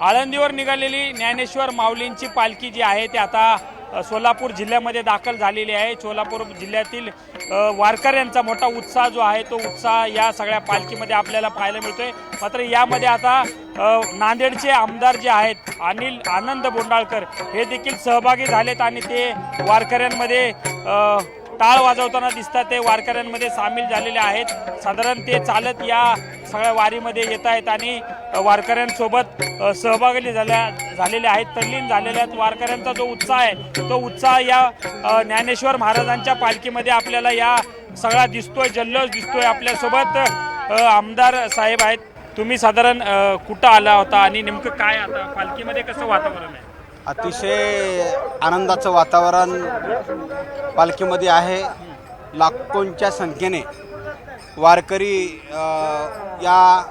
आळंदीवर निघालेली ज्ञानेश्वर माऊलींची पालखी जी आहे ती आता सोलापूर जिल्ह्यामध्ये दाखल झालेली आहे। सोलापूर जिल्ह्यातील वारकऱ्यांचा मोठा उत्साह जो आहे तो उत्साह या सगळ्या पालखीमध्ये आपल्याला पाहायला मिळतोय। मात्र यामध्ये आता नांदेडचे आमदार जे आहेत आनंद बोंडाळकर हे देखील सहभागी झालेत आणि ते वारकऱ्यांमध्ये टाळ वाजवताना दिसतात। ते वारकऱ्यांमध्ये सामील झालेले आहेत। साधारण ते चालत या सगळ्या वारीमध्ये येत आहेत आणि वारकऱ्यांसोबत सहभागी झालेले आहेत, तल्लीन झालेले आहेत। वारकऱ्यांचा जो उत्साह आहे तो उत्साह या ज्ञानेश्वर महाराजांच्या पालखीमध्ये आपल्याला या सगळा दिसतोय, जल्लोष दिसतोय। आपल्यासोबत आमदार साहेब आहेत। तुम्ही साधारण कुठं आला होता आणि नेमकं काय आता पालखीमध्ये कसं वातावरण आहे? अतिशय आनंदाचं वातावरण पालखीमध्ये आहे। लाखोंच्या संख्येने वारकरी या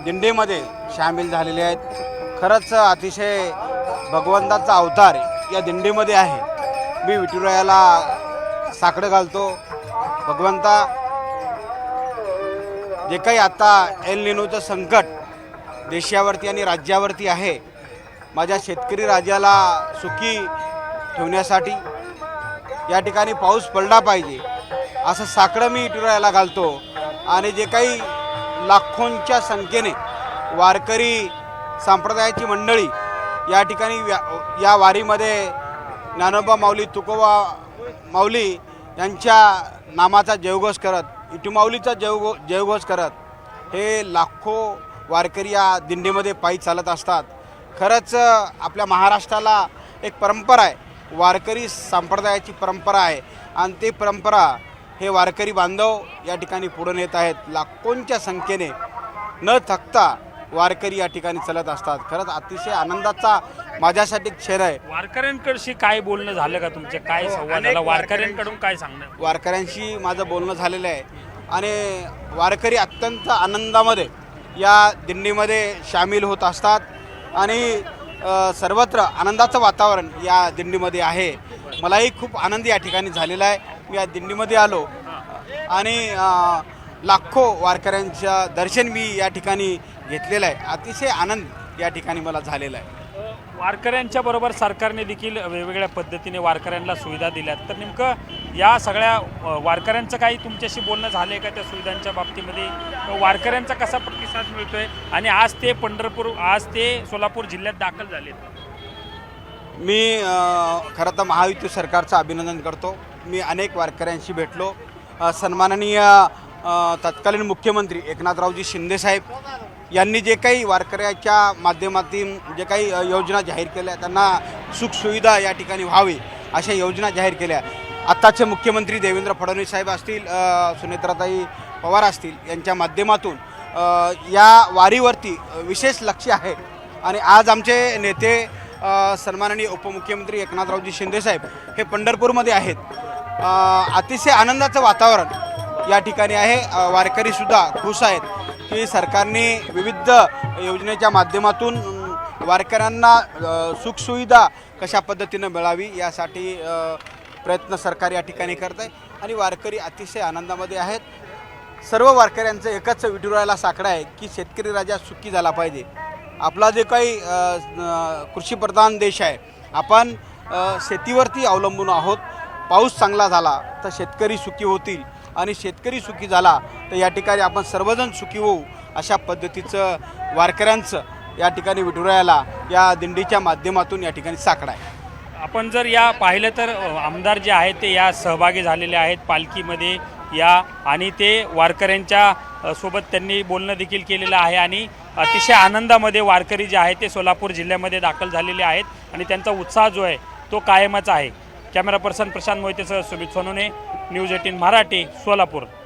दिंडीमध्ये सामील झालेले आहेत। खरंच अतिशय भगवंताचा अवतार या दिंडीमध्ये आहे। मी विठुरायाला साकडं घालतो। भगवंता, जे काही आता एल निनोचं संकट देशावरती आणि राज्यावरती आहे, माझ्या शेतकरी राजाला सुखी ठेवण्यासाठी या ठिकाणी पाऊस पडला पाहिजे असं साकडं मी विठुरायाला घालतो। आणि जे काही लाखोंच्या संख्येने वारकरी संप्रदायाची मंडळी या ठिकाणी या वारीमध्ये ज्ञानोबा माऊली, तुकोबा माऊली यांच्या नामाचा जयघोष करत, विठुमाऊलीचा जयघोष करत हे लाखो वारकरी या दिंडीमध्ये पायी चालत असतात। खरंच आपल्या महाराष्ट्राला एक परंपरा आहे, वारकरी संप्रदायाची परंपरा आहे आणि ती परंपरा हे वारकरी बांधव या ठिकाणी पुढे नेत आहेत। लाखोंच्या संख्येने न थकता वारकरी या ठिकाणी चालत असतात। खरंच अतिशय आनंदाचा माझ्यासाठी क्षण आहे। वारकऱ्यांकडशी काय बोलणं झालं का तुमचं? काय संवाद झाला? वारकऱ्यांकडून काय सांगणं? वारकऱ्यांशी माझं बोलणं झालेलं आहे आणि वारकरी अत्यंत आनंदामध्ये या दिंडीमध्ये सामील होत असतात आणि सर्वत्र आनंदाचं वातावरण या दिंडीमध्ये आहे। मलाही खूप आनंद या ठिकाणी झालेला आहे। मी या दिंडीमध्ये आलो आणि लाखो वारकऱ्यांचं दर्शन मी या ठिकाणी घेतलेलं आहे। अतिशय आनंद या ठिकाणी मला झालेला आहे। वारकऱ्यांच्या बरोबर सरकारने देखील वेगवेगळ्या पद्धतीने वारकऱ्यांना सुविधा दिल्यात, तर नेमकं या सगळ्या वारकऱ्यांचं काही तुमच्याशी बोलणं झालं आहे का त्या सुविधांच्या बाबतीमध्ये? वारकऱ्यांचा कसा प्रतिसाद मिळतोय आणि आज ते सोलापूर जिल्ह्यात दाखल झालेत? मी खरं तर महायुती सरकारचं अभिनंदन करतो। मी अनेक वारकऱ्यांशी भेटलो। सन्माननीय तत्कालीन मुख्यमंत्री एकनाथरावजी शिंदेसाहेब यांनी जे काही वारकऱ्याच्या माध्यमातून जे काही योजना जाहीर केल्या, त्यांना सुखसुविधा या ठिकाणी व्हावी अशा योजना जाहीर केल्या। आत्ताचे मुख्यमंत्री देवेंद्र फडणवीस साहेब असतील, सुनेत्राताई पवार असतील, यांच्या माध्यमातून या वारीवरती विशेष लक्ष आहे। आणि आज आमचे नेते सन्माननीय उपमुख्यमंत्री एकनाथरावजी शिंदेसाहेब हे पंढरपूरमध्ये आहेत। अतिशय आनंदाचं वातावरण या ठिकाणी आहे। वारकरीसुद्धा खुश आहेत की सरकारने विविध योजनेच्या माध्यमातून वारकऱ्यांना सुखसुविधा कशा पद्धतीनं मिळावी यासाठी प्रयत्न सरकार या ठिकाणी करत आहे आणि वारकरी अतिशय आनंदामध्ये आहेत। सर्व वारकऱ्यांचं एकच विठुरायाला साकडं आहे की शेतकरी राजा सुखी झाला पाहिजे। आपला जे काही कृषीप्रधान देश आहे, आपण शेतीवरती अवलंबून आहोत। पाऊस चांगला झाला तर शेतकरी सुखी होतील आणि शेतकरी सुखी झाला तर या ठिकाणी आपण सर्वजण सुखी होऊ अशा पद्धतीचं वारकऱ्यांचं या ठिकाणी विठुरायाला या दिंडीच्या माध्यमातून या ठिकाणी साकडं आहे। आपण जर या पाहिलं तर आमदार जे आहेत ते या सहभागी झालेले आहेत पालखीमध्ये या, आणि ते वारकऱ्यांच्या सोबत त्यांनी बोलणं देखील केलेलं आहे आणि अतिशय आनंदामध्ये वारकरी जे आहेत ते सोलापूर जिल्ह्यामध्ये दाखल झालेले आहेत आणि त्यांचा उत्साह जो आहे तो कायमच आहे। कॅमेरा पर्सन प्रशांत मोहितेसह सुमित सोनोने, न्यूज 18 मराठी, सोलापूर।